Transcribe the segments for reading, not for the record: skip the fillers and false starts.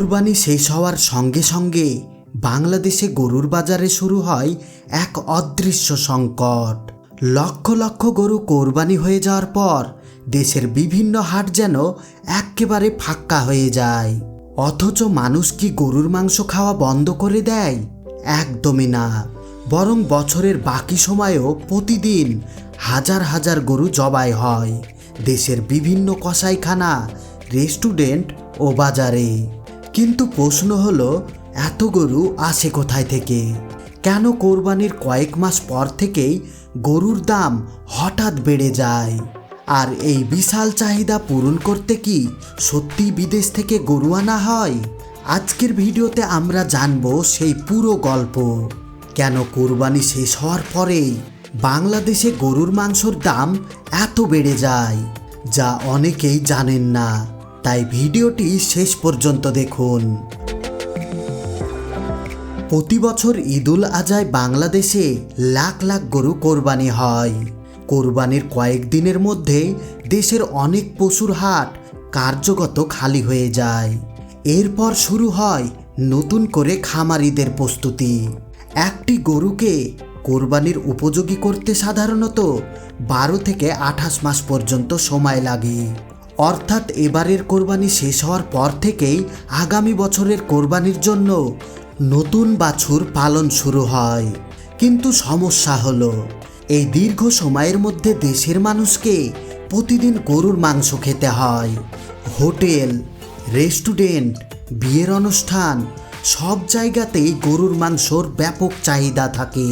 কোরবানি শেষ হওয়ার সঙ্গে সঙ্গে বাংলাদেশে গরুর বাজারে শুরু হয় এক অদৃশ্য সংকট। লক্ষ লক্ষ গরু কোরবানি হয়ে যাওয়ার পর দেশের বিভিন্ন হাট যেন একেবারে ফাঁকা হয়ে যায়। অথচ মানুষ কি গরুর মাংস খাওয়া বন্ধ করে দেয়? একদমই না, বরং বছরের বাকি সময়েও প্রতিদিন হাজার হাজার গরু জবাই হয় দেশের বিভিন্ন কসাইখানা, রেস্টুরেন্ট ও বাজারে। কিন্তু প্রশ্ন হলো, এত গরু আসে কোথায় থেকে? কেন কোরবানির কয়েক মাস পর থেকেই গরুর দাম হঠাৎ বেড়ে যায়? আর এই বিশাল চাহিদা পূরণ করতে কি সত্যি বিদেশ থেকে গরু আনা হয়? আজকের ভিডিওতে আমরা জানবো সেই পুরো গল্প। কেন কোরবানি শেষ হওয়ার পরেই বাংলাদেশে গরুর মাংসর দাম এত বেড়ে যায়, যা অনেকেই জানেন না। তাই ভিডিওটি শেষ পর্যন্ত দেখুন। প্রতি বছর ঈদুল আজহায় বাংলাদেশে লাখ লাখ গরু কোরবানি হয়। কোরবানির কয়েকদিনের মধ্যে দেশের অনেক পশুর হাট কার্যগত খালি হয়ে যায়। এরপর শুরু হয় নতুন করে খামারিদের প্রস্তুতি। একটি গরুকে কোরবানির উপযোগী করতে সাধারণত 12 থেকে 28 মাস পর্যন্ত সময় লাগে। অর্থাৎ এবারের কোরবানি শেষ হওয়ার পর থেকেই আগামী বছরের কোরবানির জন্য নতুন বাছুর পালন শুরু হয়। কিন্তু সমস্যা হলো, এই দীর্ঘ সময়ের মধ্যে দেশের মানুষকে প্রতিদিন গরুর মাংস খেতে হয়। হোটেল, রেস্টুরেন্ট, বিয়ের অনুষ্ঠান সব জায়গাতেই গরুর মাংসর ব্যাপক চাহিদা থাকে।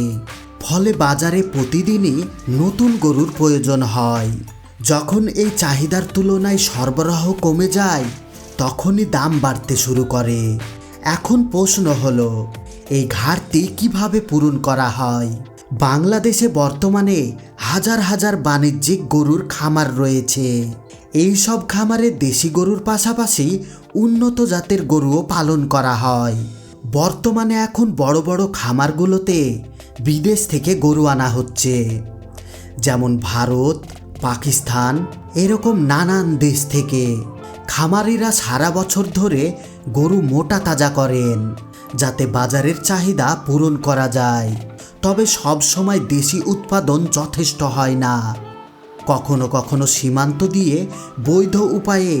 ফলে বাজারে প্রতিদিনই নতুন গরুর প্রয়োজন হয়। যখন এই চাহিদার তুলনায় সরবরাহ কমে যায়, তখনই দাম বাড়তে শুরু করে। এখন প্রশ্ন হলো, এই ঘাটতি কিভাবে পূরণ করা হয়? বাংলাদেশে বর্তমানে হাজার হাজার বাণিজ্যিক গরুর খামার রয়েছে। এই সব খামারে দেশি গরুর পাশাপাশি উন্নত জাতের গরুও পালন করা হয়। বর্তমানে এখন বড় বড় খামারগুলোতে বিদেশ থেকে গরু আনা হচ্ছে, যেমন ভারত, পাকিস্তান, এরকম নানান দেশ থেকে। খামারিরা সারা বছর ধরে গরু মোটা তাজা করেন, যাতে বাজারের চাহিদা পূরণ করা যায়। তবে সব সময় দেশি উৎপাদন যথেষ্ট হয় না। কখনো কখনো সীমান্ত দিয়ে বৈধ উপায়ে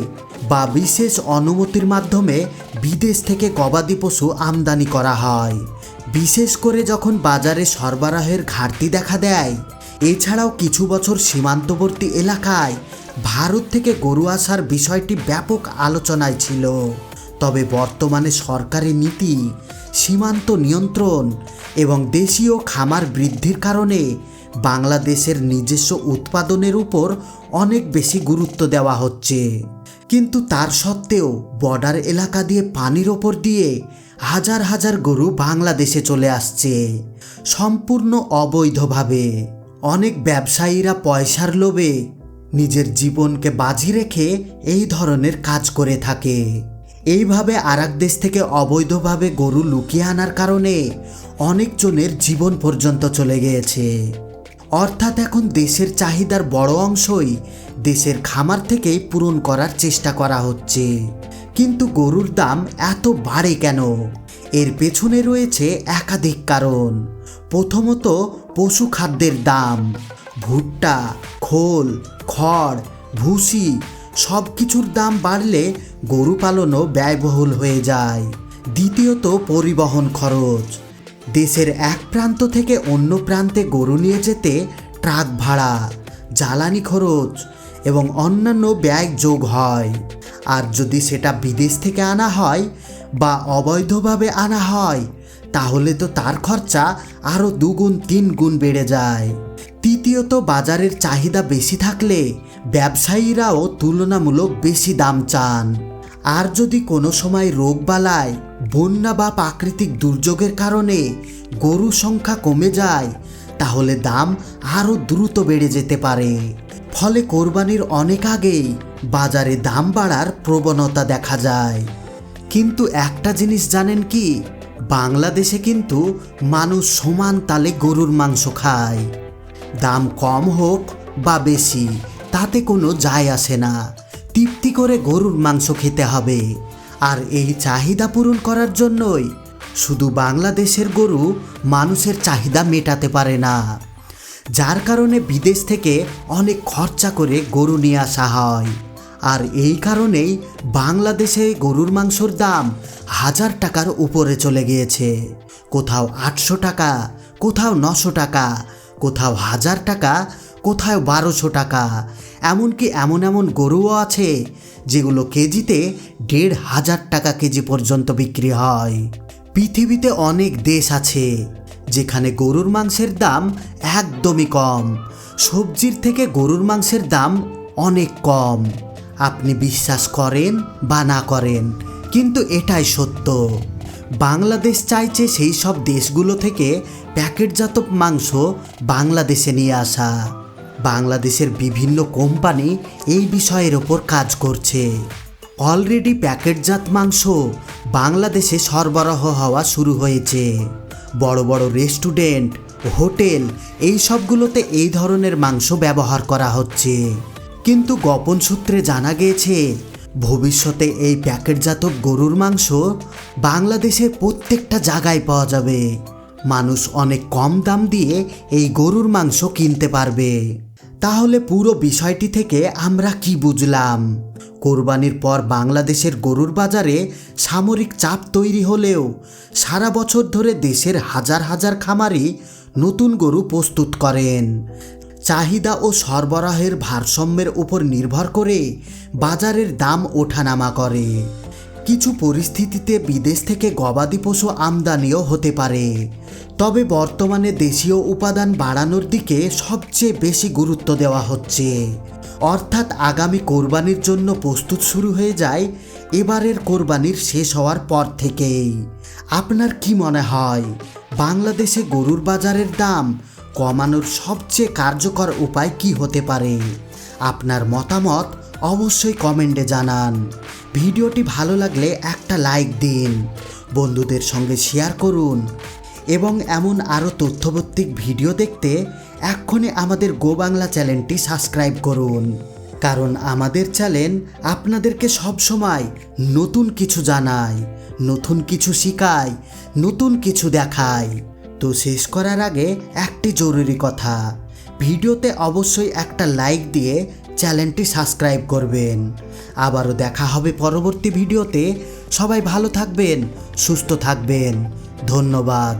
বা বিশেষ অনুমতির মাধ্যমে বিদেশ থেকে গবাদি পশু আমদানি করা হয়, বিশেষ করে যখন বাজারে সরবরাহের ঘাটতি দেখা দেয়। এছাড়াও কিছু বছর সীমান্তবর্তী এলাকায় ভারত থেকে গরু আসার বিষয়টি ব্যাপক আলোচনায় ছিল। তবে বর্তমানে সরকারি নীতি, সীমান্ত নিয়ন্ত্রণ এবং দেশীয় খামার বৃদ্ধির কারণে বাংলাদেশের নিজস্ব উৎপাদনের উপর অনেক বেশি গুরুত্ব দেওয়া হচ্ছে। কিন্তু তার সত্ত্বেও বর্ডার এলাকা দিয়ে পানির ওপর দিয়ে হাজার হাজার গরু বাংলাদেশে চলে আসছে সম্পূর্ণ অবৈধভাবে। অনেক ব্যবসায়ীরা পয়সার লোভে নিজের জীবনকে বাজি রেখে এই ধরনের কাজ করে থাকে। এইভাবে আরেক দেশ থেকে অবৈধভাবে গরু লুকিয়ে আনার কারণে অনেকজনের জীবন পর্যন্ত চলে গিয়েছে। অর্থাৎ এখন দেশের চাহিদার বড় অংশই দেশের খামার থেকেই পূরণ করার চেষ্টা করা হচ্ছে। কিন্তু গরুর দাম এত বাড়ে কেন? এর পেছনে রয়েছে একাধিক কারণ। প্রথমত, পশু খাদ্যের দাম। ভুট্টা, খোল, খড়, ভুসি সব কিছুর দাম বাড়লে গরু পালনও ব্যয়বহুল হয়ে যায়। দ্বিতীয়ত, পরিবহন খরচ। দেশের এক প্রান্ত থেকে অন্য প্রান্তে গরু নিয়ে যেতে ট্রাক ভাড়া, জ্বালানি খরচ এবং অন্যান্য ব্যয় যোগ হয়। আর যদি সেটা বিদেশ থেকে আনা হয় বা অবৈধভাবে আনা হয়, তাহলে তো তার খরচা আরও 2 গুণ 3 গুণ বেড়ে যায়। তৃতীয়ত, বাজারের চাহিদা বেশি থাকলে ব্যবসায়ীরাও তুলনামূলক বেশি দাম চান। আর যদি কোনো সময় রোগবালাই, বন্যা বা প্রাকৃতিক দুর্যোগের কারণে গরুর সংখ্যা কমে যায়, তাহলে দাম আরও দ্রুত বেড়ে যেতে পারে। ফলে কোরবানির অনেক আগেই বাজারে দাম বাড়ার প্রবণতা দেখা যায়। কিন্তু একটা জিনিস জানেন কি? বাংলাদেশে কিন্তু মানুষ সমান তালে গরুর মাংস খায়। দাম কম হোক বা বেশি তাতে কোনো যায় আসে না। তৃপ্তি করে গরুর মাংস খেতে হবে। আর এই চাহিদা পূরণ করার জন্যই শুধু বাংলাদেশের গরু মানুষের চাহিদা মেটাতে পারে না, যার কারণে বিদেশ থেকে অনেক খরচা করে গরু নিয়ে আসা হয়। আর এই কারণেই বাংলাদেশে গরুর মাংসর দাম 1000 টাকার উপরে চলে গিয়েছে। কোথাও 800 টাকা, কোথাও 900 টাকা, কোথাও 1000 টাকা, কোথাও 1200 টাকা। এমনকি এমন গরুও আছে যেগুলো কেজিতে 1500 টাকা কেজি পর্যন্ত বিক্রি হয়। পৃথিবীতে অনেক দেশ আছে যেখানে গরুর মাংসের দাম একদমই কম, সবজির থেকে গরুর মাংসের দাম অনেক কম। আপনি বিশ্বাস করেন বা না করেন, কিন্তু এটাই সত্য। বাংলাদেশ চাইছে সেই সব দেশগুলো থেকে প্যাকেটজাত মাংস বাংলাদেশে নিয়ে আসা। বাংলাদেশের বিভিন্ন কোম্পানি এই বিষয়ের ওপর কাজ করছে। অলরেডি প্যাকেটজাত মাংস বাংলাদেশে সরবরাহ হওয়া শুরু হয়েছে। বড় বড় রেস্টুরেন্ট, হোটেল এই সবগুলোতে এই ধরনের মাংস ব্যবহার করা হচ্ছে। কিন্তু গোপন সূত্রে জানা গিয়েছে ভবিষ্যতে এই প্যাকেটজাত গরুর মাংস বাংলাদেশের প্রত্যেকটা জায়গায় পাওয়া যাবে। মানুষ অনেক কম দাম দিয়ে এই গরুর মাংস কিনতে পারবে। তাহলে পুরো বিষয়টি থেকে আমরা কি বুঝলাম? কোরবানির পর বাংলাদেশের গরুর বাজারে সামরিক চাপ তৈরি হলেও সারা বছর ধরে দেশের হাজার হাজার খামারি নতুন গরু প্রস্তুত করেন। চাহিদা ও সরবরাহের ভারসাম্যের উপর নির্ভর করে বাজারের দাম ওঠানামা করে। কিছু পরিস্থিতিতে বিদেশ থেকে গবাদি পশু আমদানিও হতে পারে, তবে বর্তমানে দেশীয় উপাদান বাড়ানোর দিকে সবচেয়ে বেশি গুরুত্ব দেওয়া হচ্ছে। অর্থাৎ আগামী কোরবানির জন্য প্রস্তুত শুরু হয়ে যায় এবারের কোরবানির শেষ হওয়ার পর থেকেই। আপনার কি মনে হয় বাংলাদেশে গরুর বাজারের দাম কমানোর সবচেয়ে কার্যকর উপায় কি হতে পারে? আপনার মতামত অবশ্যই কমেন্টে জানান। ভিডিওটি ভালো লাগলে একটা লাইক দিন, বন্ধুদের সঙ্গে শেয়ার করুন এবং এমন আরও তথ্যভিত্তিক ভিডিও দেখতে এক্ষুনি আমাদের গো বাংলা চ্যানেলটি সাবস্ক্রাইব করুন। কারণ আমাদের চ্যানেল আপনাদেরকে সবসময় নতুন কিছু জানায়, নতুন কিছু শেখায়, নতুন কিছু দেখায়। তো শেষ করার আগে একটি জরুরি কথা, ভিডিওতে অবশ্যই একটা লাইক দিয়ে চ্যানেলটি সাবস্ক্রাইব করবেন। আবারও দেখা হবে পরবর্তী ভিডিওতে। সবাই ভালো থাকবেন, সুস্থ থাকবেন। ধন্যবাদ।